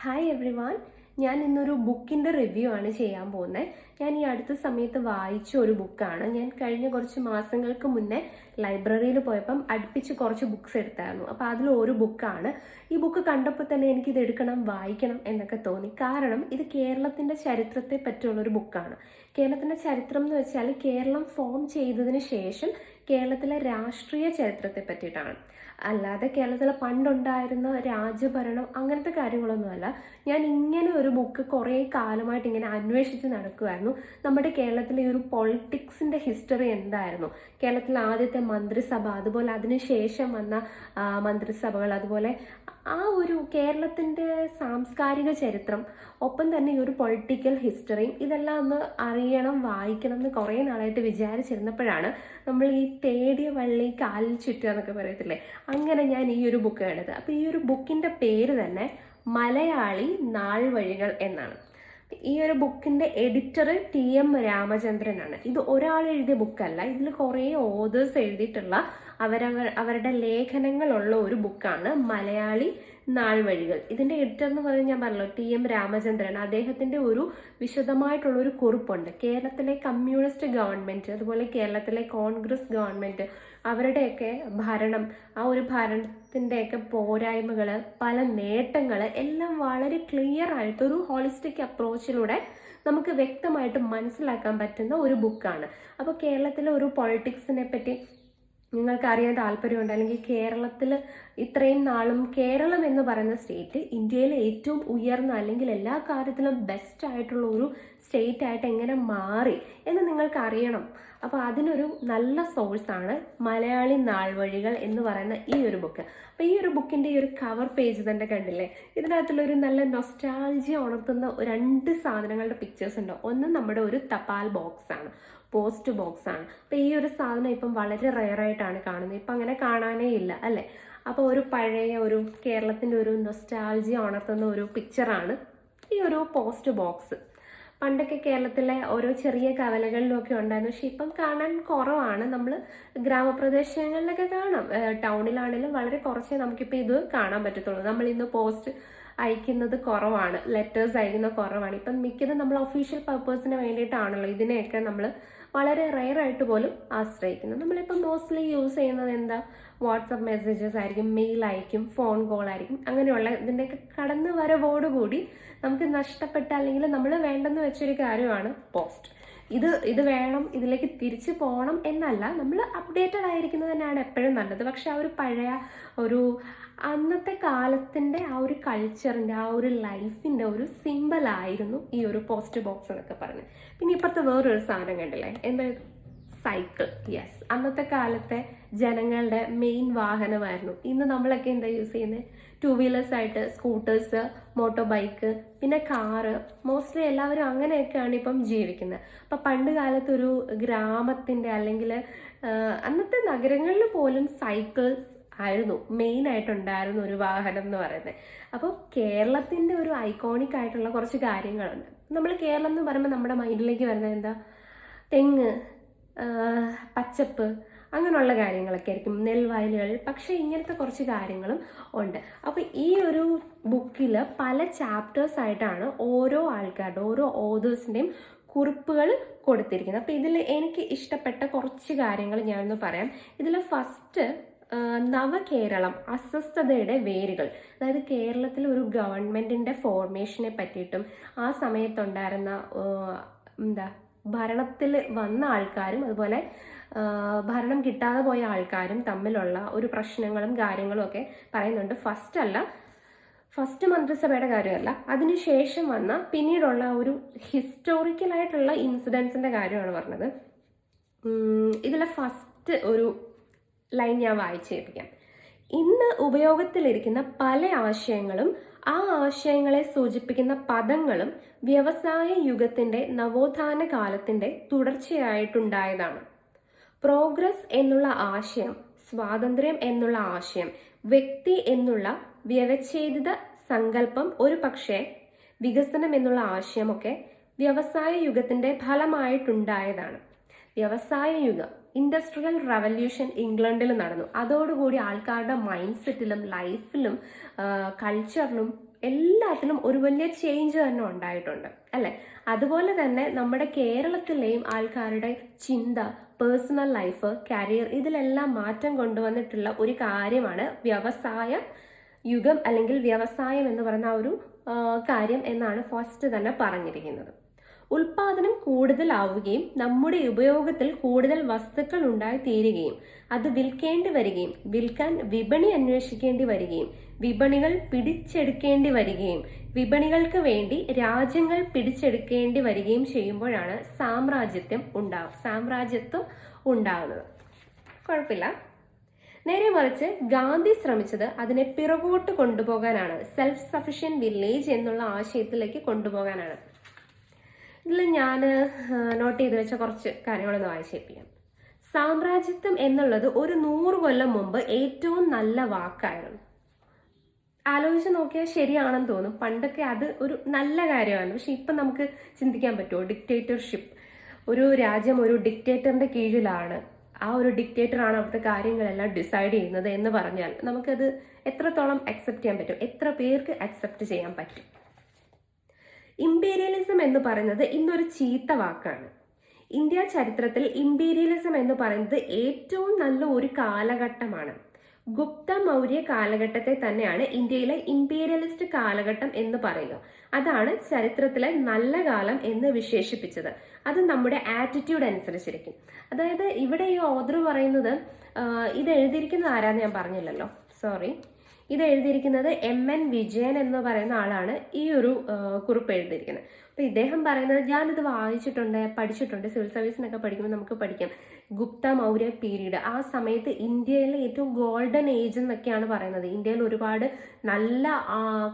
Hi every one. ഞാൻ ഇന്നൊരു ബുക്കിൻ്റെ റിവ്യൂ ആണ് ചെയ്യാൻ പോകുന്നത്. ഞാൻ ഈ അടുത്ത സമയത്ത് വായിച്ച ഒരു ബുക്കാണ്. ഞാൻ കഴിഞ്ഞ കുറച്ച് മാസങ്ങൾക്ക് മുന്നേ ലൈബ്രറിയിൽ പോയപ്പം അടുപ്പിച്ച് കുറച്ച് ബുക്ക്സ് എടുത്തായിരുന്നു. അപ്പോൾ അതിലൊരു ബുക്കാണ്. ഈ ബുക്ക് കണ്ടപ്പോൾ തന്നെ എനിക്കിത് എടുക്കണം, വായിക്കണം എന്നൊക്കെ തോന്നി. കാരണം ഇത് കേരളത്തിൻ്റെ ചരിത്രത്തെ പറ്റിയുള്ളൊരു ബുക്കാണ്. കേരളത്തിൻ്റെ ചരിത്രം എന്ന് വെച്ചാൽ കേരളം ഫോം ചെയ്തതിന് ശേഷം കേരളത്തിലെ രാഷ്ട്രീയ ചരിത്രത്തെ പറ്റിയിട്ടാണ്. അല്ലാതെ കേരളത്തിൽ പണ്ടുണ്ടായിരുന്ന രാജ്യഭരണം അങ്ങനത്തെ കാര്യങ്ങളൊന്നുമല്ല. ഞാൻ ഇങ്ങനെ ഒരു ബുക്ക് കുറേ കാലമായിട്ട് ഇങ്ങനെ അന്വേഷിച്ച് നടക്കുമായിരുന്നു. നമ്മുടെ കേരളത്തിലെ ഒരു പൊളിറ്റിക്സിൻ്റെ ഹിസ്റ്ററി എന്തായിരുന്നു, കേരളത്തിലെ ആദ്യത്തെ മന്ത്രിസഭ, അതുപോലെ അതിനുശേഷം വന്ന മന്ത്രിസഭകൾ, അതുപോലെ ആ ഒരു കേരളത്തിൻ്റെ സാംസ്കാരിക ചരിത്രം, ഒപ്പം തന്നെ ഈ ഒരു പൊളിറ്റിക്കൽ ഹിസ്റ്ററിയും ഇതെല്ലാം ഒന്ന് അറിയണം, വായിക്കണം എന്ന് കുറേ നാളായിട്ട് വിചാരിച്ചിരുന്നപ്പോഴാണ് നമ്മൾ ഈ തേടിയ വള്ളി കാലിൽ ചുറ്റുക എന്നൊക്കെ പറയത്തില്ലേ, അങ്ങനെ ഞാൻ ഈ ഒരു ബുക്ക് കണ്ടത്. അപ്പോൾ ഈ ഒരു ബുക്കിൻ്റെ പേര് തന്നെ മലയാളി നാൾവഴികൾ എന്നാണ്. ഈ ഒരു ബുക്കിൻ്റെ എഡിറ്റർ TM രാമചന്ദ്രനാണ്. ഇത് ഒരാൾ എഴുതിയ ബുക്കല്ല, ഇതിൽ കുറേ ഓതേഴ്സ് എഴുതിയിട്ടുള്ള അവരുടെ ലേഖനങ്ങളുള്ള ഒരു ബുക്കാണ് മലയാളി നാൾവഴികൾ. ഇതിൻ്റെ എഡിറ്റർ എന്ന് പറഞ്ഞാൽ ഞാൻ പറഞ്ഞല്ലോ TM രാമചന്ദ്രൻ. അദ്ദേഹത്തിൻ്റെ ഒരു വിശദമായിട്ടുള്ളൊരു കുറിപ്പുണ്ട്. കേരളത്തിലെ കമ്മ്യൂണിസ്റ്റ് ഗവൺമെൻറ്, അതുപോലെ കേരളത്തിലെ കോൺഗ്രസ് ഗവൺമെൻറ്, അവരുടെയൊക്കെ ഭരണം, ആ ഒരു ഭരണത്തിൻ്റെയൊക്കെ പോരായ്മകൾ, പല നേട്ടങ്ങൾ എല്ലാം വളരെ ക്ലിയർ ആയിട്ടൊരു ഹോളിസ്റ്റിക് അപ്രോച്ചിലൂടെ നമുക്ക് വ്യക്തമായിട്ട് മനസ്സിലാക്കാൻ പറ്റുന്ന ഒരു ബുക്കാണ്. അപ്പോൾ കേരളത്തിലെ ഒരു പൊളിറ്റിക്സിനെ പറ്റി നിങ്ങൾക്ക് അറിയാൻ താല്പര്യമുണ്ട്, അല്ലെങ്കിൽ കേരളത്തിൽ ഇത്രയും നാളും കേരളം എന്ന് പറയുന്ന സ്റ്റേറ്റ് ഇന്ത്യയിലെ ഏറ്റവും ഉയർന്ന, അല്ലെങ്കിൽ എല്ലാ കാര്യത്തിലും ബെസ്റ്റ് ആയിട്ടുള്ള ഒരു സ്റ്റേറ്റ് ആയിട്ട് എങ്ങനെ മാറി എന്ന് നിങ്ങൾക്ക് അറിയണം. അപ്പോൾ അതിനൊരു നല്ല സോഴ്സാണ് മലയാളി നാൾവഴികൾ എന്ന് പറയുന്ന ഈ ഒരു ബുക്ക്. അപ്പോൾ ഈ ഒരു ബുക്കിൻ്റെ ഈ ഒരു കവർ പേജ് തന്നെ കണ്ടില്ലേ, ഇതിനകത്തുള്ളൊരു നല്ല നൊസ്റ്റാൾജിയ ഉണർത്തുന്ന 2 സാധനങ്ങളുടെ പിക്ചേഴ്സ് ഉണ്ട്. ഒന്ന് നമ്മുടെ ഒരു തപാൽ ബോക്സാണ്, പോസ്റ്റ് ബോക്സ് ആണ്. അപ്പോൾ ഈ ഒരു സാധനം ഇപ്പം വളരെ റെയറായിട്ടാണ് കാണുന്നത്, ഇപ്പം അങ്ങനെ കാണാനേ ഇല്ല അല്ലേ. അപ്പോൾ ഒരു പഴയ ഒരു കേരളത്തിൻ്റെ ഒരു നൊസ്റ്റാൾജിയ ഉണർത്തുന്ന ഒരു പിക്ചറാണ് ഈ ഒരു പോസ്റ്റ് ബോക്സ്. പണ്ടൊക്കെ കേരളത്തിലെ ഓരോ ചെറിയ കവലകളിലൊക്കെ ഉണ്ടായിരുന്നു, പക്ഷെ ഇപ്പം കാണാൻ കുറവാണ്. നമ്മൾ ഗ്രാമപ്രദേശങ്ങളിലൊക്കെ കാണാം, ടൗണിലാണെങ്കിലും വളരെ കുറച്ചേ നമുക്കിപ്പോൾ ഇത് കാണാൻ പറ്റത്തുള്ളൂ. നമ്മളിന്ന് പോസ്റ്റ് അയക്കുന്നത് കുറവാണ്, ലെറ്റേഴ്സ് അയക്കുന്നത് കുറവാണ്. ഇപ്പം മിക്കതും നമ്മൾ ഒഫീഷ്യൽ പർപ്പസിന് വേണ്ടിയിട്ടാണല്ലോ ഇതിനെയൊക്കെ നമ്മൾ വളരെ റെയറായിട്ട് പോലും ആശ്രയിക്കുന്നത്. നമ്മളിപ്പം മോസ്റ്റ്ലി യൂസ് ചെയ്യുന്നത് എന്താ, വാട്സപ്പ് മെസ്സേജസ് ആയിരിക്കും, മെയിൽ ആയിരിക്കും, ഫോൺ കോൾ ആയിരിക്കും. അങ്ങനെയുള്ള ഇതിൻ്റെയൊക്കെ കടന്നു വരവോടുകൂടി നമുക്ക് നഷ്ടപ്പെട്ട, അല്ലെങ്കിൽ നമ്മൾ വേണ്ടെന്ന് വെച്ചൊരു കാര്യമാണ് പോസ്റ്റ്. ഇത് വേണം, ഇതിലേക്ക് തിരിച്ചു പോകണം എന്നല്ല, നമ്മൾ അപ്ഡേറ്റഡ് ആയിരിക്കുന്നത് തന്നെയാണ് എപ്പോഴും നല്ലത്. പക്ഷെ ആ ഒരു പഴയ ഒരു അന്നത്തെ കാലത്തിൻ്റെ ആ ഒരു കൾച്ചറിൻ്റെ, ആ ഒരു ലൈഫിൻ്റെ ഒരു സിമ്പലായിരുന്നു ഈ ഒരു പോസ്റ്റ് ബോക്സ് എന്നൊക്കെ പറഞ്ഞ്. പിന്നെ ഇപ്പുറത്തെ വേറൊരു സാധനം കണ്ടില്ലേ, എന്താ, സൈക്കിൾ. യെസ്, അന്നത്തെ കാലത്തെ ജനങ്ങളുടെ മെയിൻ വാഹനമായിരുന്നു. ഇന്ന് നമ്മളൊക്കെ എന്താ യൂസ് ചെയ്യുന്നത്, 2 വീലേഴ്സ് ആയിട്ട് സ്കൂട്ടേഴ്സ്, മോട്ടോർ ബൈക്ക്, പിന്നെ കാറ്. മോസ്റ്റ്ലി എല്ലാവരും അങ്ങനെയൊക്കെയാണ് ഇപ്പം ജീവിക്കുന്നത്. അപ്പം പണ്ട് കാലത്തൊരു ഗ്രാമത്തിൻ്റെ, അല്ലെങ്കിൽ അന്നത്തെ നഗരങ്ങളിൽ പോലും സൈക്കിൾസ് ആയിരുന്നു മെയിൻ ആയിട്ടുണ്ടായിരുന്ന ഒരു വാഹനം എന്ന് പറയുന്നത്. അപ്പോൾ കേരളത്തിൻ്റെ ഒരു ഐക്കോണിക് ആയിട്ടുള്ള കുറച്ച് കാര്യങ്ങളുണ്ട്. നമ്മൾ കേരളം എന്ന് പറയുമ്പോൾ നമ്മുടെ മൈൻഡിലേക്ക് വരുന്നത് എന്താ, തെങ്ങ്, പച്ചപ്പ്, അങ്ങനെയുള്ള കാര്യങ്ങളൊക്കെ ആയിരിക്കും, നെൽവയലുകൾ. പക്ഷേ ഇങ്ങനത്തെ കുറച്ച് കാര്യങ്ങളും ഉണ്ട്. അപ്പോൾ ഈ ഒരു ബുക്കിൽ പല ചാപ്റ്റേഴ്സ് ആയിട്ടാണ് ഓരോ ആൾക്കാരുടെ, ഓരോ ഓതേഴ്സിൻ്റെയും കുറിപ്പുകൾ കൊടുത്തിരിക്കുന്നത്. അപ്പോൾ ഇതിൽ എനിക്ക് ഇഷ്ടപ്പെട്ട കുറച്ച് കാര്യങ്ങൾ ഞാനൊന്ന് പറയാം. ഇതിൽ ഫസ്റ്റ്, നവകേരളം, അസ്വസ്ഥതയുടെ വേരുകൾ. അതായത് കേരളത്തിൽ ഒരു ഗവൺമെൻറ്റിൻ്റെ ഫോർമേഷനെ പറ്റിയിട്ടും ആ സമയത്തുണ്ടായിരുന്ന ഭരണത്തിൽ വന്ന ആൾക്കാരും അതുപോലെ ഭരണം കിട്ടാതെ പോയ ആൾക്കാരും തമ്മിലുള്ള ഒരു പ്രശ്നങ്ങളും കാര്യങ്ങളും ഒക്കെ പറയുന്നുണ്ട്. ഫസ്റ്റ് മന്ത്രിസഭയുടെ കാര്യമല്ല, അതിനുശേഷം വന്ന പിന്നീടുള്ള ഒരു ഹിസ്റ്റോറിക്കലായിട്ടുള്ള ഇൻസിഡൻസിൻ്റെ കാര്യമാണ് പറഞ്ഞത്. ഇതിലെ ഫസ്റ്റ് ഒരു ലൈൻ ഞാൻ വായിച്ചേൽപ്പിക്കാം. ഇന്ന് ഉപയോഗത്തിലിരിക്കുന്ന പല ആശയങ്ങളും ആ ആശയങ്ങളെ സൂചിപ്പിക്കുന്ന പദങ്ങളും വ്യവസായ യുഗത്തിൻ്റെ നവോത്ഥാന കാലത്തിൻ്റെ തുടർച്ചയായിട്ടുണ്ടായതാണ്. പ്രോഗ്രസ് എന്നുള്ള ആശയം, സ്വാതന്ത്ര്യം എന്നുള്ള ആശയം, വ്യക്തി എന്നുള്ള വ്യവച്ഛേദിത സങ്കല്പം, ഒരു പക്ഷേ വികസനം എന്നുള്ള ആശയമൊക്കെ വ്യവസായ യുഗത്തിൻ്റെ ഫലമായിട്ടുണ്ടായതാണ്. വ്യവസായ യുഗം, ഇൻഡസ്ട്രിയൽ റവല്യൂഷൻ ഇംഗ്ലണ്ടിൽ നടന്നു. അതോടുകൂടി ആൾക്കാരുടെ മൈൻഡ് സെറ്റിലും ലൈഫിലും കൾച്ചറിലും എല്ലാത്തിലും ഒരു വലിയ ചേഞ്ച് തന്നെ ഉണ്ടായിട്ടുണ്ട് അല്ലെ. അതുപോലെ തന്നെ നമ്മുടെ കേരളത്തിലെയും ആൾക്കാരുടെ ചിന്ത, പേഴ്സണൽ ലൈഫ്, കരിയർ, ഇതിലെല്ലാം മാറ്റം കൊണ്ടുവന്നിട്ടുള്ള ഒരു കാര്യമാണ് വ്യവസായ യുഗം അല്ലെങ്കിൽ വ്യവസായം എന്ന് പറയുന്ന ആ ഒരു കാര്യം എന്നാണ് ഫസ്റ്റ് തന്നെ പറഞ്ഞിരിക്കുന്നത്. ഉൽപാദനം കൂടുതലാവുകയും നമ്മുടെ ഉപയോഗത്തിൽ കൂടുതൽ വസ്തുക്കൾ ഉണ്ടായി തീരുകയും അത് വിൽക്കേണ്ടി വരികയും വിൽക്കാൻ വിപണി അന്വേഷിക്കേണ്ടി വരികയും വിപണികൾ പിടിച്ചെടുക്കേണ്ടി വരികയും വിപണികൾക്ക് വേണ്ടി രാജ്യങ്ങൾ പിടിച്ചെടുക്കേണ്ടി വരികയും ചെയ്യുമ്പോഴാണ് സാമ്രാജ്യത്വം ഉണ്ടാകുന്നത്. കുഴപ്പമില്ല. നേരെ മറിച്ച് ഗാന്ധി ശ്രമിച്ചത് അതിനെ പിറകോട്ട് കൊണ്ടുപോകാനാണ്. സെൽഫ് സഫിഷ്യന്റ് വില്ലേജ് എന്നുള്ള ആശയത്തിലേക്ക് കൊണ്ടുപോകാനാണ്. ഇതിൽ ഞാൻ നോട്ട് ചെയ്ത് വെച്ച കുറച്ച് കാര്യങ്ങളൊന്ന് വായിച്ചേൽപ്പിക്കാം. സാമ്രാജ്യത്വം എന്നുള്ളത് ഒരു 100 കൊല്ലം മുമ്പ് ഏറ്റവും നല്ല വാക്കായിരുന്നു. ആലോചിച്ച് നോക്കിയാൽ ശരിയാണെന്ന് തോന്നും. പണ്ടൊക്കെ അത് ഒരു നല്ല കാര്യമാണ്. പക്ഷെ ഇപ്പം നമുക്ക് ചിന്തിക്കാൻ പറ്റുമോ? ഡിക്റ്റേറ്റർഷിപ്പ്, ഒരു രാജ്യം ഒരു ഡിക്റ്റേറ്ററിന്റെ കീഴിലാണ്, ആ ഒരു ഡിക്റ്റേറ്ററാണ് അവിടുത്തെ കാര്യങ്ങളെല്ലാം ഡിസൈഡ് ചെയ്യുന്നത് എന്ന് പറഞ്ഞാൽ നമുക്കത് എത്രത്തോളം അക്സെപ്റ്റ് ചെയ്യാൻ പറ്റും? എത്ര പേർക്ക് അക്സെപ്റ്റ് ചെയ്യാൻ പറ്റും? ഇമ്പീരിയലിസം എന്ന് പറയുന്നത് ഇന്നൊരു ചീത്ത വാക്കാണ്. ഇന്ത്യ ചരിത്രത്തിൽ ഇമ്പീരിയലിസം എന്ന് പറയുന്നത് ഏറ്റവും നല്ല ഒരു കാലഘട്ടമാണ്. ഗുപ്ത മൗര്യ കാലഘട്ടത്തെ തന്നെയാണ് ഇന്ത്യയിലെ ഇമ്പീരിയലിസ്റ്റ് കാലഘട്ടം എന്ന് പറയുക. അതാണ് ചരിത്രത്തിലെ നല്ല കാലം എന്ന് വിശേഷിപ്പിച്ചത്. അത് നമ്മുടെ ആറ്റിറ്റ്യൂഡ് അനുസരിച്ചിരിക്കും. അതായത് ഇവിടെ ഈ ഓഥർ പറയുന്നത്, ഇത് എഴുതിയിരിക്കുന്നത് ആരാന്ന് ഞാൻ പറഞ്ഞില്ലല്ലോ, സോറി. ഇത് എഴുതിയിരിക്കുന്നത് MN വിജയൻ എന്ന് പറയുന്ന ആളാണ് ഈ ഒരു കുറിപ്പ് എഴുതിയിരിക്കുന്നത്. അപ്പോൾ ഇദ്ദേഹം പറയുന്നത്, ഞാനിത് വായിച്ചിട്ടുണ്ട്, പഠിച്ചിട്ടുണ്ട്, സിവിൽ സർവീസിനൊക്കെ പഠിക്കുമ്പോൾ നമുക്ക് പഠിക്കാം. ഗുപ്ത മൗര്യ പീരീഡ്, ആ സമയത്ത് ഇന്ത്യയിലെ ഏറ്റവും ഗോൾഡൻ ഏജ് എന്നൊക്കെയാണ് പറയുന്നത്. ഇന്ത്യയിൽ ഒരുപാട് നല്ല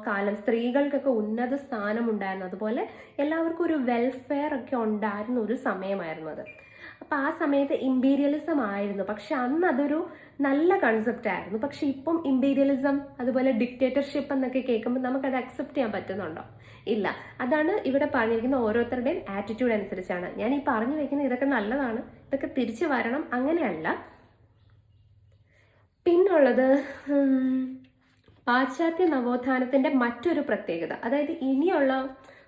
കാലം, സ്ത്രീകൾക്കൊക്കെ ഉന്നത സ്ഥാനം ഉണ്ടായിരുന്നു, അതുപോലെ എല്ലാവർക്കും ഒരു വെൽഫെയർ ഒക്കെ ഉണ്ടായിരുന്ന ഒരു സമയമായിരുന്നു അത്. അപ്പം ആ സമയത്ത് ഇമ്പീരിയലിസം ആയിരുന്നു. പക്ഷെ അന്ന് അതൊരു നല്ല കൺസെപ്റ്റ് ആയിരുന്നു. പക്ഷെ ഇപ്പം ഇമ്പീരിയലിസം അതുപോലെ ഡിക്റ്റേറ്റർഷിപ്പ് എന്നൊക്കെ കേൾക്കുമ്പോൾ നമുക്കത് അക്സെപ്റ്റ് ചെയ്യാൻ പറ്റുന്നുണ്ടോ? ഇല്ല. അതാണ് ഇവിടെ പറഞ്ഞിരിക്കുന്ന ഓരോരുത്തരുടെയും ആറ്റിറ്റ്യൂഡ് അനുസരിച്ചാണ്. ഞാൻ ഈ പറഞ്ഞു വെക്കുന്നത് ഇതൊക്കെ നല്ലതാണ്, ഇതൊക്കെ തിരിച്ചു വരണം, അങ്ങനെയല്ല. പിന്നുള്ളത് പാശ്ചാത്യ നവോത്ഥാനത്തിന്റെ മറ്റൊരു പ്രത്യേകത, അതായത് ഇനിയുള്ള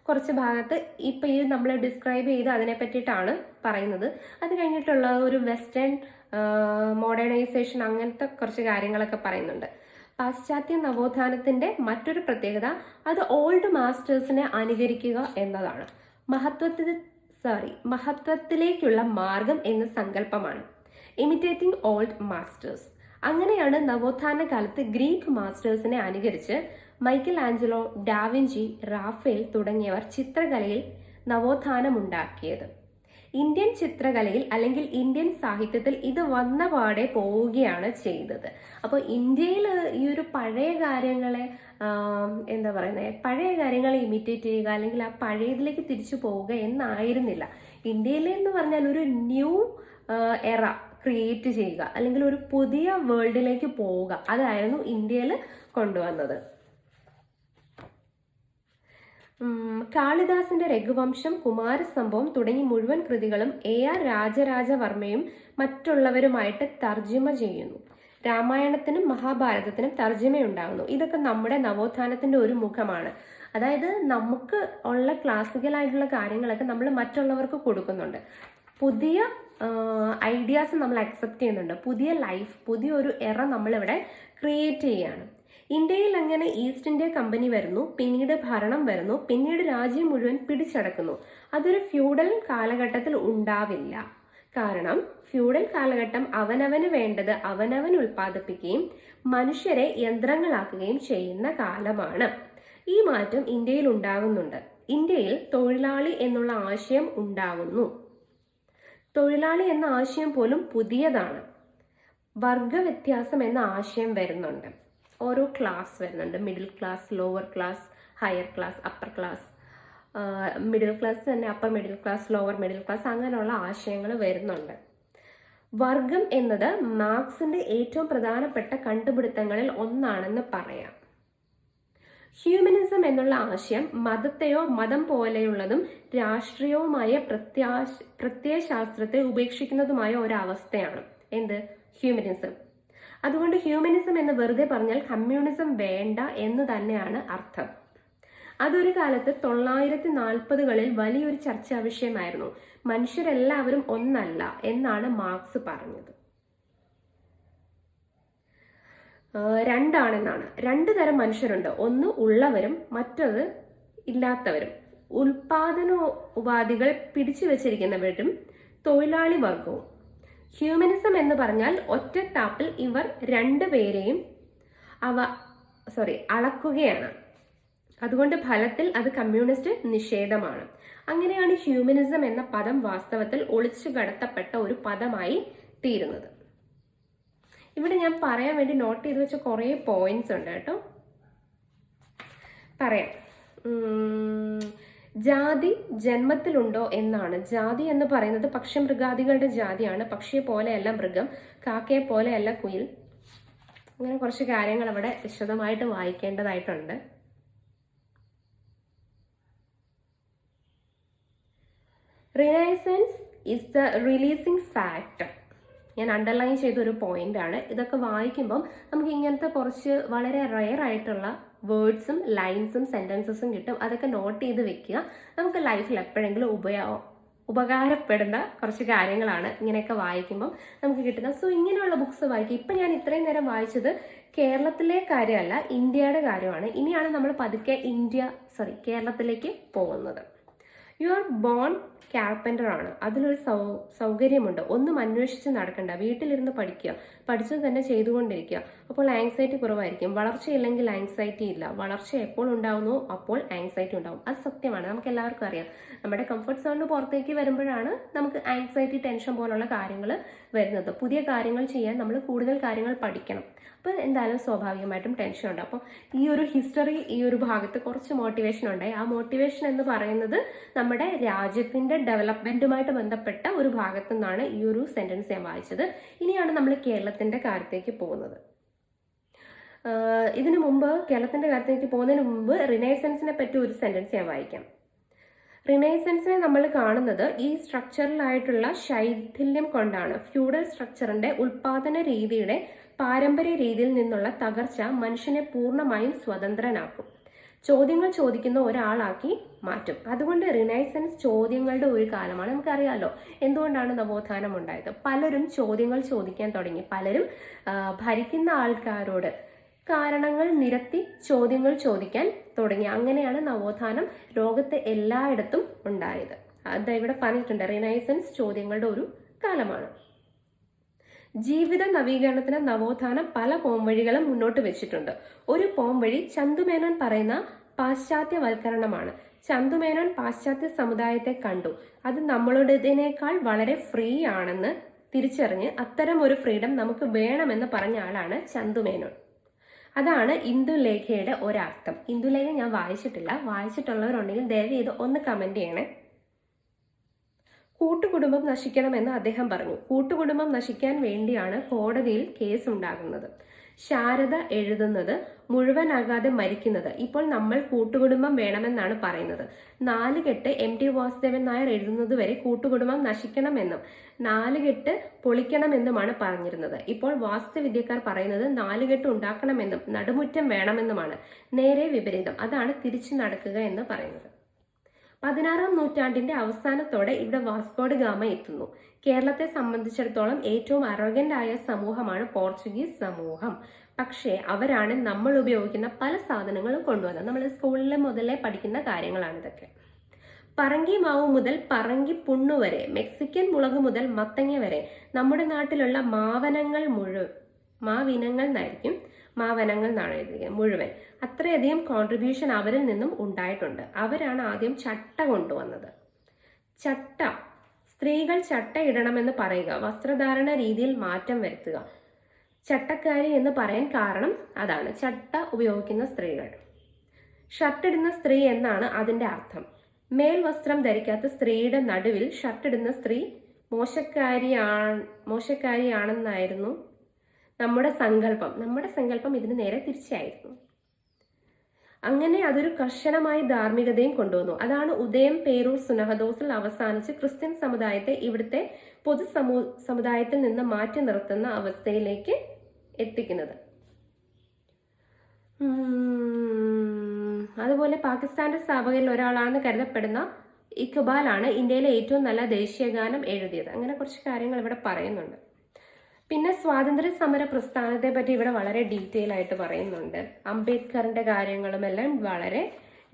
കുറച്ച് ഭാഗത്ത് ഇപ്പം ഈ നമ്മൾ ഡിസ്ക്രൈബ് ചെയ്ത് അതിനെ പറ്റിയിട്ടാണ് പറയുന്നത്. അത് കഴിഞ്ഞിട്ടുള്ള ഒരു വെസ്റ്റേൺ മോഡേണൈസേഷൻ, അങ്ങനത്തെ കുറച്ച് കാര്യങ്ങളൊക്കെ പറയുന്നുണ്ട്. പാശ്ചാത്യ നവോത്ഥാനത്തിന്റെ മറ്റൊരു പ്രത്യേകത അത് ഓൾഡ് മാസ്റ്റേഴ്സിനെ അനുകരിക്കുക എന്നതാണ്. മഹത്വത്തിലേക്കുള്ള മാർഗം എന്ന സങ്കല്പമാണ്. Imitating old masters. അങ്ങനെയാണ് നവോത്ഥാന കാലത്ത് ഗ്രീക്ക് മാസ്റ്റേഴ്സിനെ അനുകരിച്ച് മൈക്കൽ ആഞ്ചലോ, ഡാവിഞ്ചി, റാഫേൽ തുടങ്ങിയവർ ചിത്രകലയിൽ നവോത്ഥാനമുണ്ടാക്കിയത്. ഇന്ത്യൻ ചിത്രകലയിൽ അല്ലെങ്കിൽ ഇന്ത്യൻ സാഹിത്യത്തിൽ ഇത് വന്ന പാടെ പോവുകയാണ് ചെയ്തത്. അപ്പോൾ ഇന്ത്യയിൽ ഈ ഒരു പഴയ കാര്യങ്ങളെ പഴയ കാര്യങ്ങളെ ഇമിറ്റേറ്റ് ചെയ്യുക അല്ലെങ്കിൽ ആ പഴയതിലേക്ക് തിരിച്ചു പോവുക എന്നായിരുന്നില്ല. ഇന്ത്യയിൽ എന്ന് പറഞ്ഞാൽ ഒരു ന്യൂ എറ ക്രിയേറ്റ് ചെയ്യുക അല്ലെങ്കിൽ ഒരു പുതിയ വേൾഡിലേക്ക് പോവുക, അതായിരുന്നു ഇന്ത്യയിൽ കൊണ്ടുവന്നത്. കാളിദാസിന്റെ രഘുവംശം, കുമാരസംഭവം തുടങ്ങി മുഴുവൻ കൃതികളും AR രാജരാജവർമ്മയും മറ്റുള്ളവരുമായിട്ട് തർജ്ജിമ ചെയ്യുന്നു. രാമായണത്തിനും മഹാഭാരതത്തിനും തർജ്ജിമയുണ്ടാകുന്നു. ഇതൊക്കെ നമ്മുടെ നവോത്ഥാനത്തിന്റെ ഒരു മുഖമാണ്. അതായത് നമുക്ക് ഉള്ള ക്ലാസിക്കലായിട്ടുള്ള കാര്യങ്ങളൊക്കെ നമ്മൾ മറ്റുള്ളവർക്ക് കൊടുക്കുന്നുണ്ട്. പുതിയ ഐഡിയാസ് നമ്മൾ അക്സെപ്റ്റ് ചെയ്യുന്നുണ്ട്. പുതിയ ലൈഫ്, പുതിയൊരു എറ നമ്മളിവിടെ ക്രിയേറ്റ് ചെയ്യുകയാണ്. ഇന്ത്യയിൽ അങ്ങനെ ഈസ്റ്റ് ഇന്ത്യ കമ്പനി വരുന്നു, പിന്നീട് ഭരണം വരുന്നു, പിന്നീട് രാജ്യം മുഴുവൻ പിടിച്ചടക്കുന്നു. അതൊരു ഫ്യൂഡൽ കാലഘട്ടത്തിൽ ഉണ്ടാവില്ല. കാരണം ഫ്യൂഡൽ കാലഘട്ടം അവനവന് വേണ്ടത് അവനവൻ ഉൽപ്പാദിപ്പിക്കുകയും മനുഷ്യരെ യന്ത്രങ്ങളാക്കുകയും ചെയ്യുന്ന കാലമാണ്. ഈ മാറ്റം ഇന്ത്യയിൽ ഉണ്ടാകുന്നുണ്ട്. ഇന്ത്യയിൽ തൊഴിലാളി എന്നുള്ള ആശയം ഉണ്ടാകുന്നു. തൊഴിലാളി എന്ന ആശയം പോലും പുതിയതാണ്. വർഗവ്യത്യാസം എന്ന ആശയം വരുന്നുണ്ട്. ഓരോ ക്ലാസ് വരുന്നുണ്ട്. Middle class, lower class, higher class, upper class, middle class തന്നെ upper middle class, lower middle class, അങ്ങനെയുള്ള ആശയങ്ങൾ വരുന്നുണ്ട്. വർഗം എന്നത് മാർക്സിന്റെ ഏറ്റവും പ്രധാനപ്പെട്ട കണ്ടുപിടുത്തങ്ങളിൽ ഒന്നാണെന്ന് പറയാം. ഹ്യൂമനിസം എന്നുള്ള ആശയം മതത്തെയോ മതം പോലെയുള്ളതും രാഷ്ട്രീയവുമായ പ്രത്യയശാസ്ത്രത്തെ ഉപേക്ഷിക്കുന്നതുമായ ഒരവസ്ഥയാണ് എന്ത്? ഹ്യൂമനിസം. അതുകൊണ്ട് ഹ്യൂമനിസം എന്ന് വെറുതെ പറഞ്ഞാൽ കമ്മ്യൂണിസം വേണ്ട എന്ന് തന്നെയാണ് അർത്ഥം. അതൊരു കാലത്ത് 940-കളിൽ വലിയൊരു ചർച്ചാ വിഷയമായിരുന്നു. മനുഷ്യരെല്ലാവരും ഒന്നല്ല എന്നാണ് മാർക്സ് പറഞ്ഞത്. രണ്ടാണെന്നാണ്. രണ്ടു തരം മനുഷ്യരുണ്ട്, ഒന്ന് ഉള്ളവരും മറ്റത് ഇല്ലാത്തവരും. ഉൽപാദന ഉപാധികൾ പിടിച്ചു വെച്ചിരിക്കുന്നവരും തൊഴിലാളി വർഗവും. ഹ്യൂമനിസം എന്ന് പറഞ്ഞാൽ ഒറ്റത്താപ്പിൽ ഇവർ രണ്ടുപേരെയും അളക്കുകയാണ്. അതുകൊണ്ട് ഫലത്തിൽ അത് കമ്മ്യൂണിസ്റ്റ് നിഷേധമാണ്. അങ്ങനെയാണ് ഹ്യൂമനിസം എന്ന പദം വാസ്തവത്തിൽ ഒളിച്ചു കടത്തപ്പെട്ട ഒരു പദമായി തീരുന്നത്. ഇവിടെ ഞാൻ പറയാൻ വേണ്ടി നോട്ട് ചെയ്ത് വെച്ച കുറേ പോയിന്റ്സ് ഉണ്ട് കേട്ടോ, പറയാം. ജാതി ജന്മത്തിലുണ്ടോ എന്നാണ്. ജാതി എന്ന് പറയുന്നത് പക്ഷിമൃഗാദികളുടെ ജാതിയാണ്. പക്ഷിയെ പോലെയല്ല മൃഗം, കാക്കയെ പോലെയല്ല കുയിൽ. അങ്ങനെ കുറച്ച് കാര്യങ്ങൾ അവിടെ വിശദമായിട്ട് വായിക്കേണ്ടതായിട്ടുണ്ട്. Renaissance is the releasing factor. ഞാൻ അണ്ടർലൈൻ ചെയ്തൊരു പോയിന്റ് ആണ്. ഇതൊക്കെ വായിക്കുമ്പം നമുക്ക് ഇങ്ങനത്തെ കുറച്ച് വളരെ റെയർ ആയിട്ടുള്ള വേർഡ്സും ലൈൻസും സെന്റൻസസും കിട്ടും. അതൊക്കെ നോട്ട് ചെയ്ത് വെക്കുക. നമുക്ക് ലൈഫിൽ എപ്പോഴെങ്കിലും ഉപകാരപ്പെടുന്ന കുറച്ച് കാര്യങ്ങളാണ് ഇങ്ങനെയൊക്കെ വായിക്കുമ്പം നമുക്ക് കിട്ടുന്നത്. സോ ഇങ്ങനെയുള്ള ബുക്സ് വായിക്കുക. ഇപ്പം ഞാൻ ഇത്രയും നേരം വായിച്ചത് കേരളത്തിലെ കാര്യമല്ല, ഇന്ത്യയുടെ കാര്യമാണ്. ഇനിയാണ് നമ്മൾ പതുക്കെ കേരളത്തിലേക്ക് പോകുന്നത്. യു ആർ ബോൺ കാർപ്പൻ്റർ ആണ്. അതിലൊരു സൗകര്യമുണ്ട്. ഒന്നും അന്വേഷിച്ച് നടക്കണ്ട, വീട്ടിലിരുന്ന് പഠിക്കുക, പഠിച്ചത് തന്നെ ചെയ്തുകൊണ്ടിരിക്കുക. അപ്പോൾ ആങ്സൈറ്റി കുറവായിരിക്കും. വളർച്ചയില്ലെങ്കിൽ ആങ്സൈറ്റി ഇല്ല. വളർച്ച എപ്പോൾ ഉണ്ടാവുന്നോ അപ്പോൾ ആങ്സൈറ്റി ഉണ്ടാവും. അത് സത്യമാണ്, നമുക്ക് എല്ലാവർക്കും അറിയാം. നമ്മുടെ കംഫർട്ട് സോണിന് പുറത്തേക്ക് വരുമ്പോഴാണ് നമുക്ക് ആങ്സൈറ്റി, ടെൻഷൻ പോലുള്ള കാര്യങ്ങൾ വരുന്നത്. പുതിയ കാര്യങ്ങൾ ചെയ്യാൻ നമ്മൾ കൂടുതൽ കാര്യങ്ങൾ പഠിക്കണം. അപ്പോൾ എന്തായാലും സ്വാഭാവികമായിട്ടും ടെൻഷൻ ഉണ്ട്. അപ്പോൾ ഈ ഒരു ഹിസ്റ്ററി, ഈ ഒരു ഭാഗത്ത് കുറച്ച് മോട്ടിവേഷൻ ഉണ്ടായി. ആ മോട്ടിവേഷൻ എന്ന് പറയുന്നത് നമ്മുടെ രാജ്യത്തിന്റെ ഡെവലപ്മെന്റുമായിട്ട് ബന്ധപ്പെട്ട ഒരു ഭാഗത്തു നിന്നാണ് ഈ ഒരു സെന്റൻസ് ഞാൻ വായിച്ചത്. ഇനിയാണ് നമ്മൾ കേരളത്തിന്റെ കാര്യത്തേക്ക് പോകുന്നത്. ഇതിനു മുമ്പ് കേരളത്തിന്റെ കാര്യത്തേക്ക് പോകുന്നതിന് മുമ്പ് റിനൈസൻസിനെ പറ്റി ഒരു സെന്റൻസ് ഞാൻ വായിക്കാം. റിനൈസൻസിനെ നമ്മൾ കാണുന്നത് ഈ സ്ട്രക്ചറിലായിട്ടുള്ള ശൈഥില്യം കൊണ്ടാണ്. ഫ്യൂഡൽ സ്ട്രക്ചറിന്റെ ഉൽപാദന രീതിയുടെ പാരമ്പര്യ രീതിയിൽ നിന്നുള്ള തകർച്ച മനുഷ്യനെ പൂർണ്ണമായും സ്വതന്ത്രനാക്കും, ചോദ്യങ്ങൾ ചോദിക്കുന്ന ഒരാളാക്കി മാറ്റും. അതുകൊണ്ട് റിനൈസൻസ് ചോദ്യങ്ങളുടെ ഒരു കാലമാണ്. നമുക്കറിയാലോ എന്തുകൊണ്ടാണ് നവോത്ഥാനം ഉണ്ടായത്. പലരും ചോദ്യങ്ങൾ ചോദിക്കാൻ തുടങ്ങി. പലരും ഭരിക്കുന്ന ആൾക്കാരോട് കാരണങ്ങൾ നിരത്തി ചോദ്യങ്ങൾ ചോദിക്കാൻ തുടങ്ങി. അങ്ങനെയാണ് നവോത്ഥാനം ലോകത്തെ എല്ലായിടത്തും ഉണ്ടായത്. അത് ഇവിടെ പറഞ്ഞിട്ടുണ്ട്, റിനൈസൻസ് ചോദ്യങ്ങളുടെ ഒരു കാലമാണ്. ജീവിത നവീകരണത്തിന് നവോത്ഥാനം പല പോംവഴികളും മുന്നോട്ട് വെച്ചിട്ടുണ്ട്. ഒരു പോംവഴി ചന്തുമേനോൻ പറയുന്ന പാശ്ചാത്യവൽക്കരണമാണ്. ചന്തുമേനോൻ പാശ്ചാത്യ സമുദായത്തെ കണ്ടു, അത് നമ്മളുടേതിനേക്കാൾ വളരെ ഫ്രീ ആണെന്ന് തിരിച്ചറിഞ്ഞ് അത്തരം ഒരു ഫ്രീഡം നമുക്ക് വേണമെന്ന് പറഞ്ഞ ആളാണ് ചന്തുമേനോൻ. അതാണ് ഇന്ദുലേഖയുടെ ഒരർത്ഥം. ഇന്ദുലേഖ ഞാൻ വായിച്ചിട്ടില്ല, വായിച്ചിട്ടുള്ളവരുണ്ടെങ്കിൽ ദയവ് ചെയ്ത് ഒന്ന് കമന്റ് ചെയ്യണേ. കൂട്ടുകുടുംബം നശിക്കണമെന്ന് അദ്ദേഹം പറഞ്ഞു. കൂട്ടുകുടുംബം നശിക്കാൻ വേണ്ടിയാണ് കോടതിയിൽ കേസ് ഉണ്ടാകുന്നത്. ശാരദ എഴുതുന്നത് മുഴുവനാകാതെ മരിക്കുന്നത്. ഇപ്പോൾ നമ്മൾ കൂട്ടുകുടുംബം വേണമെന്നാണ് പറയുന്നത്. നാലുകെട്ട് MT വാസുദേവൻ നായർ എഴുതുന്നത് വരെ കൂട്ടുകുടുംബം നശിക്കണമെന്നും നാലുകെട്ട് പൊളിക്കണമെന്നുമാണ് പറഞ്ഞിരുന്നത്. ഇപ്പോൾ വാസ്തുവിദ്യക്കാർ പറയുന്നത് നാലുകെട്ട് ഉണ്ടാക്കണമെന്നും നടുമുറ്റം വേണമെന്നുമാണ്. നേരെ വിപരീതം. അതാണ് തിരിച്ചു നടക്കുക എന്ന് പറയുന്നത്. 16-ാം നൂറ്റാണ്ടിന്റെ അവസാനത്തോടെ ഇവിടെ വാസ്കോഡ ഗാമ എത്തുന്നു. കേരളത്തെ സംബന്ധിച്ചിടത്തോളം ഏറ്റവും അറോഗന്റ് ആയ സമൂഹമാണ് പോർച്ചുഗീസ് സമൂഹം. പക്ഷേ അവരാണ് നമ്മൾ ഉപയോഗിക്കുന്ന പല സാധനങ്ങളും കൊണ്ടുവന്നത്. നമ്മൾ സ്കൂളിൽ മുതലേ പഠിക്കുന്ന കാര്യങ്ങളാണ് ഇതൊക്കെ. പറങ്കി മാവ് മുതൽ പറങ്കി പുണ്ണു വരെ, മെക്സിക്കൻ മുളക് മുതൽ മത്തങ്ങ വരെ, നമ്മുടെ നാട്ടിലുള്ള മാവിനങ്ങൾ എന്നായിരിക്കും, മാവനങ്ങൾ എന്നാണ് എഴുതിയിരിക്കുന്നത് മുഴുവൻ. അത്രയധികം കോൺട്രിബ്യൂഷൻ അവരിൽ നിന്നും ഉണ്ടായിട്ടുണ്ട്. അവരാണ് ആദ്യം ചട്ട കൊണ്ടുവന്നത്. ചട്ട, സ്ത്രീകൾ ചട്ട ഇടണമെന്ന് പറയുക, വസ്ത്രധാരണ രീതിയിൽ മാറ്റം വരുത്തുക. ചട്ടക്കാരി എന്ന് പറയാൻ കാരണം അതാണ്, ചട്ട ഉപയോഗിക്കുന്ന സ്ത്രീകൾ. ഷർട്ടിടുന്ന സ്ത്രീ എന്നാണ് അതിന്റെ അർത്ഥം. മേൽവസ്ത്രം ധരിക്കാത്ത സ്ത്രീയുടെ നടുവിൽ ഷർട്ടിടുന്ന സ്ത്രീ മോശക്കാരിയാണെന്നായിരുന്നു നമ്മുടെ സങ്കല്പം ഇതിന് നേരെ തിരിച്ചായിരുന്നു. അങ്ങനെ അതൊരു കർശനമായ ധാർമ്മികതയും കൊണ്ടുവന്നു. അതാണ് ഉദയം പേരൂർ സുനഹദോസിൽ അവസാനിച്ച് ക്രിസ്ത്യൻ സമുദായത്തെ ഇവിടുത്തെ സമുദായത്തിൽ നിന്ന് മാറ്റി നിർത്തുന്ന അവസ്ഥയിലേക്ക് എത്തിക്കുന്നത്. അതുപോലെ പാകിസ്ഥാന്റെ സ്ഥാപകരിൽ ഒരാളാണെന്ന് കരുതപ്പെടുന്ന ഇക്ബാലാണ് ഇന്ത്യയിലെ ഏറ്റവും നല്ല ദേശീയഗാനം എഴുതിയത്. അങ്ങനെ കുറച്ച് കാര്യങ്ങൾ ഇവിടെ പറയുന്നുണ്ട്. പിന്നെ സ്വാതന്ത്ര്യ സമര പ്രസ്ഥാനത്തെ പറ്റി ഇവിടെ വളരെ ഡീറ്റെയിൽ ആയിട്ട് പറയുന്നുണ്ട്. അംബേദ്കറിന്റെ കാര്യങ്ങളും എല്ലാം വളരെ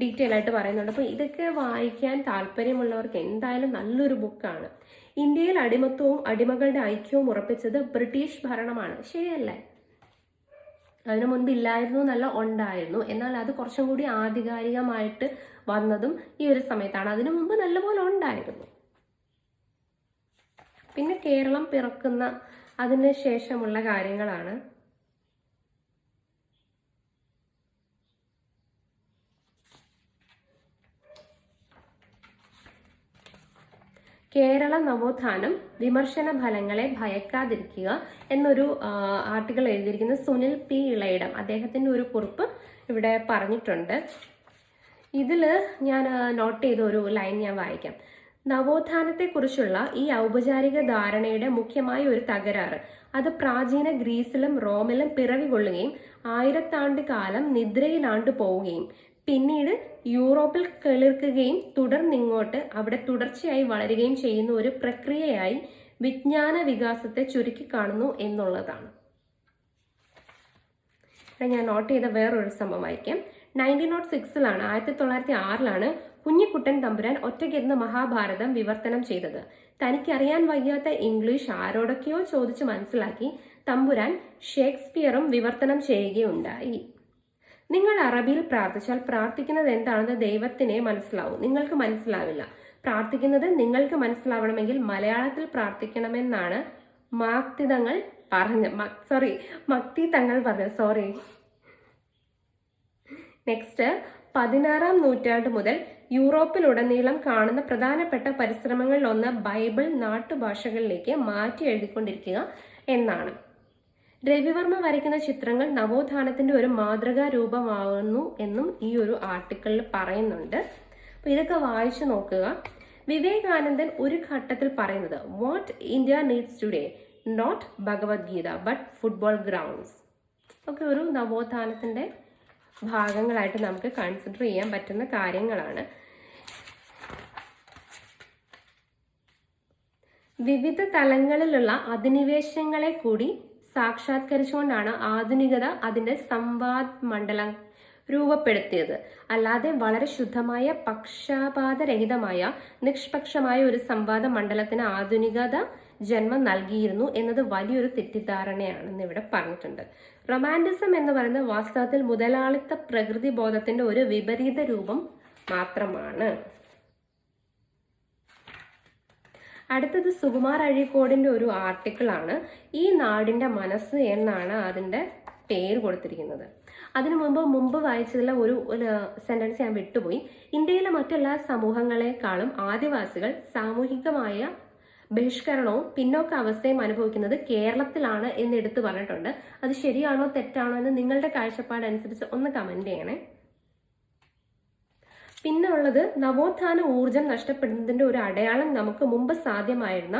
ഡീറ്റെയിൽ ആയിട്ട് പറയുന്നുണ്ട്. അപ്പോൾ ഇതൊക്കെ വായിക്കാൻ താല്പര്യമുള്ളവർക്ക് എന്തായാലും നല്ലൊരു ബുക്കാണ്. ഇന്ത്യയിൽ അടിമത്വവും അടിമകളുടെ ഐക്യവും ഉറപ്പിച്ചത് ബ്രിട്ടീഷ് ഭരണമാണ്, ശരിയല്ലേ? അതിനു മുൻപ് ഇല്ലായിരുന്നു എന്നല്ല, ഉണ്ടായിരുന്നു. എന്നാൽ അത് കുറച്ചും കൂടി ആധികാരികമായിട്ട് വന്നതും ഈ ഒരു സമയത്താണ്. അതിനു മുമ്പ് നല്ലപോലെ ഉണ്ടായിരുന്നു. പിന്നെ കേരളം പിറക്കുന്ന അതിന് ശേഷമുള്ള കാര്യങ്ങളാണ്. കേരള നവോത്ഥാനം വിമർശന ഫലങ്ങളെ ഭയക്കാതിരിക്കുക എന്നൊരു ആർട്ടിക്കിൾ എഴുതിയിരിക്കുന്നത് സുനിൽ പി ഇളയിടം. അദ്ദേഹത്തിന്റെ ഒരു കുറിപ്പ് ഇവിടെ പറഞ്ഞിട്ടുണ്ട്. ഇതിൽ ഞാൻ നോട്ട് ചെയ്ത ഒരു ലൈൻ ഞാൻ വായിക്കാം. നവോത്ഥാനത്തെക്കുറിച്ചുള്ള ഈ ഔപചാരിക ധാരണയുടെ മുഖ്യമായ ഒരു തകരാറ് അത് പ്രാചീന ഗ്രീസിലും റോമിലും പിറവികൊള്ളുകയും 1000 ആണ്ട് കാലം നിദ്രയിലാണ്ടു പോവുകയും പിന്നീട് യൂറോപ്പിൽ കിളിർക്കുകയും തുടർന്നിങ്ങോട്ട് അവിടെ തുടർച്ചയായി വളരുകയും ചെയ്യുന്ന ഒരു പ്രക്രിയയായി വിജ്ഞാന വികാസത്തെ ചുരുക്കി കാണുന്നു എന്നുള്ളതാണ്. ഞാൻ നോട്ട് ചെയ്ത വേറൊരു സംഭവം വായിക്കാം. 1906 1906 കുഞ്ഞിക്കുട്ടൻ തമ്പുരാൻ ഒറ്റയ്ക്കിരുന്ന് മഹാഭാരതം വിവർത്തനം ചെയ്തത്. തനിക്കറിയാൻ വയ്യാത്ത ഇംഗ്ലീഷ് ആരോടൊക്കെയോ ചോദിച്ചു മനസ്സിലാക്കി തമ്പുരാൻ ഷേക്സ്പിയറും വിവർത്തനം ചെയ്യുകയുണ്ടായി. നിങ്ങൾ അറബിയിൽ പ്രാർത്ഥിച്ചാൽ പ്രാർത്ഥിക്കുന്നത് എന്താണെന്ന് ദൈവത്തിനെ മനസ്സിലാവും, നിങ്ങൾക്ക് മനസ്സിലാവില്ല. പ്രാർത്ഥിക്കുന്നത് നിങ്ങൾക്ക് മനസ്സിലാവണമെങ്കിൽ മലയാളത്തിൽ പ്രാർത്ഥിക്കണമെന്നാണ് മക്തി തങ്ങൾ പറഞ്ഞത്. നെക്സ്റ്റ്, 16-ാം നൂറ്റാണ്ട് മുതൽ യൂറോപ്പിലുടനീളം കാണുന്ന പ്രധാനപ്പെട്ട പരിശ്രമങ്ങളിൽ ഒന്ന് ബൈബിൾ നാട്ടുഭാഷകളിലേക്ക് മാറ്റി എഴുതിക്കൊണ്ടിരിക്കുക എന്നാണ്. രവിവർമ്മ വരയ്ക്കുന്ന ചിത്രങ്ങൾ നവോത്ഥാനത്തിന്റെ ഒരു മാതൃകാ രൂപമാകുന്നു എന്നും ഈ ഒരു ആർട്ടിക്കിളിൽ പറയുന്നുണ്ട്. അപ്പൊ ഇതൊക്കെ വായിച്ചു നോക്കുക. വിവേകാനന്ദൻ ഒരു ഘട്ടത്തിൽ പറയുന്നത് what India needs today not Bhagavad Gita but football grounds ഒക്കെ ഒരു നവോത്ഥാനത്തിന്റെ ഭാഗങ്ങളായിട്ട് നമുക്ക് കൺസിഡർ ചെയ്യാൻ പറ്റുന്ന കാര്യങ്ങളാണ്. വിവിധ തലങ്ങളിലുള്ള അധിനിവേശങ്ങളെ കൂടി സാക്ഷാത്കരിച്ചുകൊണ്ടാണ് ആധുനികത അതിന്റെ സംവാദ മണ്ഡലം രൂപപ്പെടുത്തിയത്. അല്ലാതെ വളരെ ശുദ്ധമായ പക്ഷപാതരഹിതമായ നിഷ്പക്ഷമായ ഒരു സംവാദ മണ്ഡലത്തിന് ആധുനികത ജന്മം നൽകിയിരുന്നു എന്നത് വലിയൊരു തെറ്റിദ്ധാരണയാണെന്ന് ഇവിടെ പറഞ്ഞിട്ടുണ്ട്. റൊമാൻറ്റിസം എന്ന് പറയുന്നത് വാസ്തവത്തിൽ മുതലാളിത്ത പ്രകൃതി ബോധത്തിന്റെ ഒരു വിപരീത രൂപം മാത്രമാണ്. അടുത്തത് സുകുമാർ അഴീക്കോടിന്റെ ഒരു ആർട്ടിക്കിൾ ആണ്. ഈ നാടിന്റെ മനസ്സ് എന്നാണ് അതിന്റെ പേര് കൊടുത്തിരിക്കുന്നത്. അതിനു മുമ്പ് വായിച്ചതിലെ ഒരു സെന്റൻസ് ഞാൻ വിട്ടുപോയി. ഇന്ത്യയിലെ മറ്റെല്ലാ സമൂഹങ്ങളെക്കാളും ആദിവാസികൾ സാമൂഹികമായ ബഹിഷ്കരണവും പിന്നോക്ക അവസ്ഥയും അനുഭവിക്കുന്നത് കേരളത്തിലാണ് എന്ന് എടുത്തു പറഞ്ഞിട്ടുണ്ട്. അത് ശരിയാണോ തെറ്റാണോ എന്ന് നിങ്ങളുടെ കാഴ്ചപ്പാടനുസരിച്ച് ഒന്ന് കമന്റ് ചെയ്യണേ. പിന്നെ ഉള്ളത് നവോത്ഥാന ഊർജം നഷ്ടപ്പെടുന്നതിന്റെ ഒരു അടയാളം നമുക്ക് മുമ്പ് സാധ്യമായിരുന്ന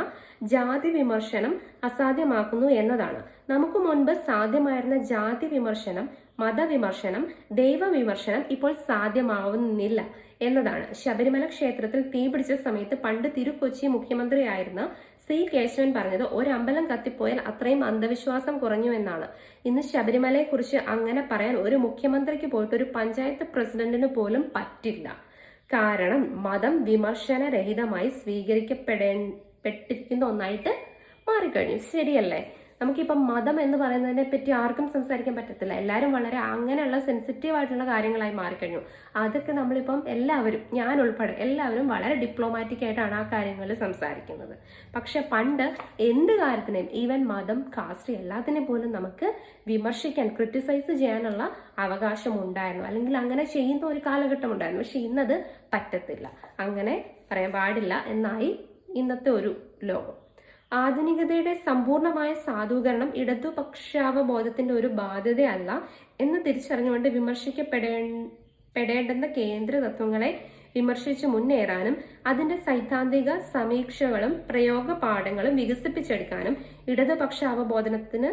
ജാതി വിമർശനം അസാധ്യമാക്കുന്നു എന്നതാണ്. നമുക്ക് മുൻപ് സാധ്യമായിരുന്ന ജാതി വിമർശനം, മതവിമർശനം, ദൈവവിമർശനം ഇപ്പോൾ സാധ്യമാവുന്നില്ല എന്നതാണ്. ശബരിമല ക്ഷേത്രത്തിൽ തീപിടിച്ച സമയത്ത് പണ്ട് തിരുക്കൊച്ചി മുഖ്യമന്ത്രിയായിരുന്ന സി കേശവൻ പറഞ്ഞത് ഒരമ്പലം കത്തിപ്പോയാൽ അത്രയും അന്ധവിശ്വാസം കുറഞ്ഞു എന്നാണ്. ഇന്ന് ശബരിമലയെ കുറിച്ച് അങ്ങനെ പറയാൻ ഒരു മുഖ്യമന്ത്രിക്ക് പോയിട്ട് ഒരു പഞ്ചായത്ത് പ്രസിഡന്റിന് പോലും പറ്റില്ല. കാരണം മതം വിമർശനരഹിതമായി സ്വീകരിക്കപ്പെട്ടിരിക്കുന്ന ഒന്നായിട്ട് മാറിക്കഴിഞ്ഞു. ശരിയല്ലേ? നമുക്കിപ്പം മതം എന്ന് പറയുന്നതിനെ പറ്റി ആർക്കും സംസാരിക്കാൻ പറ്റത്തില്ല. എല്ലാവരും വളരെ അങ്ങനെയുള്ള സെൻസിറ്റീവ് ആയിട്ടുള്ള കാര്യങ്ങളായി മാറിക്കഴിഞ്ഞു. അതൊക്കെ നമ്മളിപ്പം എല്ലാവരും, ഞാൻ ഉൾപ്പെടെ എല്ലാവരും വളരെ ഡിപ്ലോമാറ്റിക് ആയിട്ടാണ് ആ കാര്യങ്ങളിൽ സംസാരിക്കുന്നത്. പക്ഷെ പണ്ട് എന്ത് കാര്യത്തിനെയും, ഈവൻ മതം, കാസ്റ്റ് എല്ലാത്തിനെ പോലും നമുക്ക് വിമർശിക്കാൻ, ക്രിട്ടിസൈസ് ചെയ്യാനുള്ള അവകാശം ഉണ്ടായിരുന്നു, അല്ലെങ്കിൽ അങ്ങനെ ചെയ്യുന്ന ഒരു കാലഘട്ടം ഉണ്ടായിരുന്നു. പക്ഷെ ഇന്നത് പറ്റത്തില്ല, അങ്ങനെ പറയാൻ പാടില്ല എന്നായി ഇന്നത്തെ ഒരു ലോകം. ആധുനികതയുടെ സമ്പൂർണമായ സാധൂകരണം ഇടതുപക്ഷാവബോധത്തിന്റെ ഒരു ബാധ്യതയല്ല എന്ന് തിരിച്ചറിഞ്ഞുകൊണ്ട് വിമർശിക്കപ്പെടേണ്ടുന്ന കേന്ദ്ര തത്വങ്ങളെ വിമർശിച്ച് മുന്നേറാനും അതിന്റെ സൈദ്ധാന്തിക സമീക്ഷകളും പ്രയോഗ പാഠങ്ങളും വികസിപ്പിച്ചെടുക്കാനും ഇടതുപക്ഷ അവബോധനത്തിന്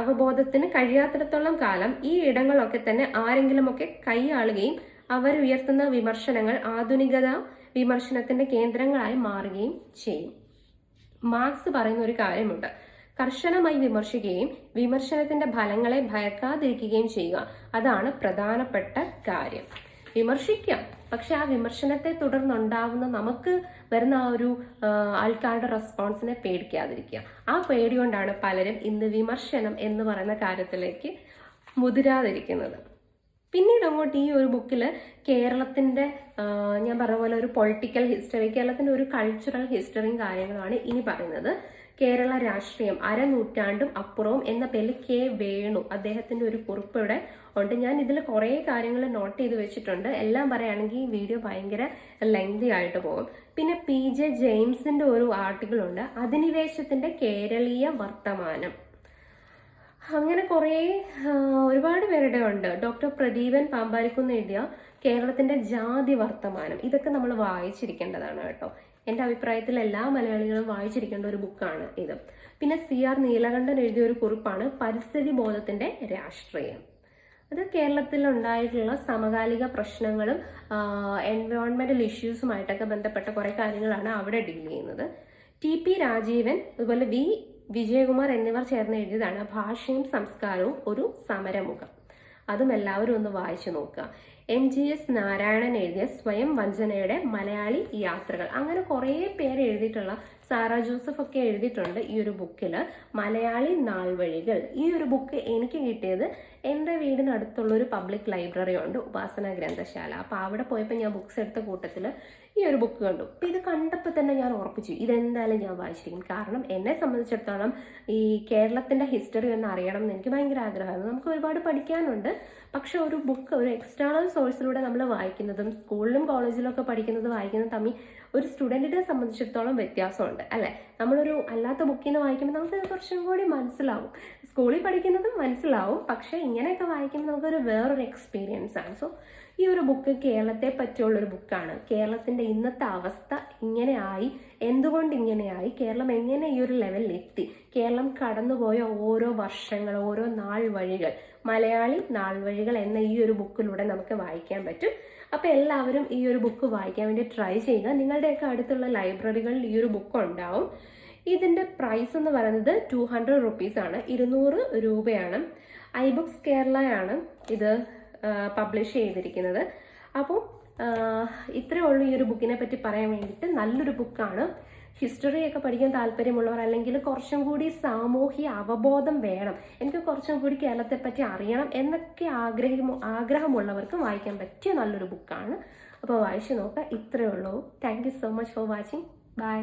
അവബോധത്തിന് കഴിയാത്തിടത്തോളം കാലം ഈ ഇടങ്ങളൊക്കെ തന്നെ ആരെങ്കിലുമൊക്കെ കൈയാളുകയും അവരുയർത്തുന്ന വിമർശനങ്ങൾ ആധുനികത വിമർശനത്തിന്റെ കേന്ദ്രങ്ങളായി മാറുകയും ചെയ്യും. മാർക്സ് പറയുന്ന ഒരു കാര്യമുണ്ട്: കർശനമായി വിമർശിക്കുകയും വിമർശനത്തിന്റെ ഫലങ്ങളെ ഭയക്കാതിരിക്കുകയും ചെയ്യുക, അതാണ് പ്രധാനപ്പെട്ട കാര്യം. വിമർശിക്കാം, പക്ഷെ ആ വിമർശനത്തെ തുടർന്നുണ്ടാവുന്ന നമുക്ക് വരുന്ന ആ ഒരു ആൾക്കാരുടെ റെസ്പോൺസിനെ പേടിക്കാതിരിക്കുക. ആ പേടി കൊണ്ടാണ് പലരും ഇന്ന് വിമർശനം എന്ന് പറയുന്ന കാര്യത്തിലേക്ക് മുതിരാതിരിക്കുന്നത്. പിന്നീട് അങ്ങോട്ട് ഈ ഒരു ബുക്കിൽ കേരളത്തിന്റെ ഞാൻ പറഞ്ഞ പോലെ ഒരു പൊളിറ്റിക്കൽ ഹിസ്റ്ററി, കേരളത്തിന്റെ ഒരു കൾച്ചറൽ ഹിസ്റ്ററിയും കാര്യങ്ങളുമാണ് ഇനി പറയുന്നത്. കേരള രാഷ്ട്രീയം അരനൂറ്റാണ്ടും അപ്പുറവും എന്ന പേരിൽ കെ വേണു അദ്ദേഹത്തിന്റെ ഒരു കുറിപ്പ് ഇവിടെ ഉണ്ട്. ഞാൻ ഇതിൽ കുറേ കാര്യങ്ങൾ നോട്ട് ചെയ്ത് വെച്ചിട്ടുണ്ട്. എല്ലാം പറയുകയാണെങ്കിൽ ഈ വീഡിയോ ഭയങ്കര ലെങ്തി ആയിട്ട് പോകും. പിന്നെ PJ ജെയിംസിന്റെ ഒരു ആർട്ടിക്കിൾ ഉണ്ട്, അധിനിവേശത്തിന്റെ കേരളീയ വർത്തമാനം. അങ്ങനെ ഒരുപാട് പേരുടെ ഉണ്ട്. ഡോക്ടർ പ്രദീപൻ പാമ്പാരിക്കുന്ന് എഴുതിയ കേരളത്തിന്റെ ജാതി വർത്തമാനം. ഇതൊക്കെ നമ്മൾ വായിച്ചിരിക്കേണ്ടതാണ് കേട്ടോ. എൻ്റെ അഭിപ്രായത്തിൽ എല്ലാ മലയാളികളും വായിച്ചിരിക്കേണ്ട ഒരു ബുക്കാണ് ഇത്. പിന്നെ CR നീലകണ്ഠൻ എഴുതിയ ഒരു കുറിപ്പാണ് പരിസ്ഥിതി ബോധത്തിന്റെ രാഷ്ട്രീയം. അത് കേരളത്തിൽ ഉണ്ടായിട്ടുള്ള സമകാലിക പ്രശ്നങ്ങളും എൻവയോൺമെന്റൽ ഇഷ്യൂസുമായിട്ടൊക്കെ ബന്ധപ്പെട്ട കുറെ കാര്യങ്ങളാണ് അവിടെ ഡീൽ ചെയ്യുന്നത്. TP രാജീവൻ അതുപോലെ V വിജയകുമാർ എന്നിവർ ചേർന്ന് എഴുതിയതാണ് ഭാഷയും സംസ്കാരവും ഒരു സമരമുഖം. അതും എല്ലാവരും ഒന്ന് വായിച്ചു നോക്കുക. MGS നാരായണൻ എഴുതിയ സ്വയം വഞ്ചനയുടെ മലയാളി യാത്രകൾ. അങ്ങനെ കുറേ പേര് എഴുതിയിട്ടുള്ള, സാറ ജോസഫ് ഒക്കെ എഴുതിയിട്ടുണ്ട് ഈ ഒരു ബുക്കിൽ. മലയാളി നാൾവഴികൾ. ഈ ഒരു ബുക്ക് എനിക്ക് കിട്ടിയത് എൻ്റെ വീടിനടുത്തുള്ള ഒരു പബ്ലിക് ലൈബ്രറി ഉണ്ട്, ഉപാസന ഗ്രന്ഥശാല. അപ്പോൾ അവിടെ പോയപ്പോൾ ഞാൻ ബുക്സ് എടുത്ത കൂട്ടത്തിൽ ഈ ഒരു ബുക്ക് കണ്ടു. അപ്പോൾ ഇത് കണ്ടപ്പോൾ തന്നെ ഞാൻ ഉറപ്പിച്ചു ഇതെന്തായാലും ഞാൻ വായിച്ചിരിക്കും. കാരണം എന്നെ സംബന്ധിച്ചിടത്തോളം ഈ കേരളത്തിൻ്റെ ഹിസ്റ്ററി ഒന്ന് അറിയണം എന്ന് എനിക്ക് ഭയങ്കര ആഗ്രഹമായിരുന്നു. നമുക്ക് ഒരുപാട് പഠിക്കാനുണ്ട്. പക്ഷെ ഒരു ബുക്ക് ഒരു എക്സ്റ്റേണൽ സോഴ്സിലൂടെ നമ്മൾ വായിക്കുന്നതും സ്കൂളിലും കോളേജിലും ഒക്കെ വായിക്കുന്നതും തമ്മിൽ ഒരു സ്റ്റുഡൻറ്റിനെ സംബന്ധിച്ചിടത്തോളം വ്യത്യാസമുണ്ട് അല്ലേ. നമ്മളൊരു അല്ലാത്ത ബുക്കിൽ നിന്ന് വായിക്കുമ്പോൾ നമുക്ക് കുറച്ചും കൂടി മനസ്സിലാവും. സ്കൂളിൽ പഠിക്കുന്നതും മനസ്സിലാവും, പക്ഷെ ഇങ്ങനെയൊക്കെ വായിക്കുമ്പോൾ നമുക്കൊരു വേറൊരു എക്സ്പീരിയൻസ് ആണ്. സോ ഈ ഒരു ബുക്ക് കേരളത്തെ പറ്റിയുള്ളൊരു ബുക്കാണ്. കേരളത്തിൻ്റെ ഇന്നത്തെ അവസ്ഥ ഇങ്ങനെയായി, എന്തുകൊണ്ട് ഇങ്ങനെയായി, കേരളം എങ്ങനെ ഈ ഒരു ലെവലിൽ എത്തി, കേരളം കടന്നുപോയ ഓരോ വർഷങ്ങൾ, ഓരോ നാൾ വഴികൾ, മലയാളി നാൾ വഴികൾ എന്ന ഈ ഒരു ബുക്കിലൂടെ നമുക്ക് വായിക്കാൻ പറ്റും. അപ്പോൾ എല്ലാവരും ഈ ഒരു ബുക്ക് വായിക്കാൻ വേണ്ടി ട്രൈ ചെയ്യുക. നിങ്ങളുടെയൊക്കെ അടുത്തുള്ള ലൈബ്രറികളിൽ ഈ ഒരു ബുക്ക് ഉണ്ടാവും. ഇതിൻ്റെ പ്രൈസ് എന്ന് പറയുന്നത് 200 റുപ്പീസാണ്, 200 രൂപയാണ്. iBooks കേരളയാണ് ഇത് പബ്ലിഷ് ചെയ്തിരിക്കുന്നത്. അപ്പോൾ ഇത്രയേ ഉള്ളൂ ഈ ഒരു ബുക്കിനെ പറ്റി പറയാൻ വേണ്ടിയിട്ട്. നല്ലൊരു ബുക്കാണ്. ഹിസ്റ്ററിയൊക്കെ പഠിക്കാൻ താല്പര്യമുള്ളവർ, അല്ലെങ്കിൽ കുറച്ചും കൂടി സാമൂഹ്യ അവബോധം വേണം, എനിക്ക് കുറച്ചും കൂടി കേരളത്തെ പറ്റി അറിയണം എന്നൊക്കെ ആഗ്രഹമുള്ളവർക്ക് വായിക്കാൻ പറ്റിയ നല്ലൊരു ബുക്കാണ്. അപ്പോൾ വായിച്ചു നോക്കുക. ഇത്രയേ ഉള്ളൂ. Thank you so much for watching. By.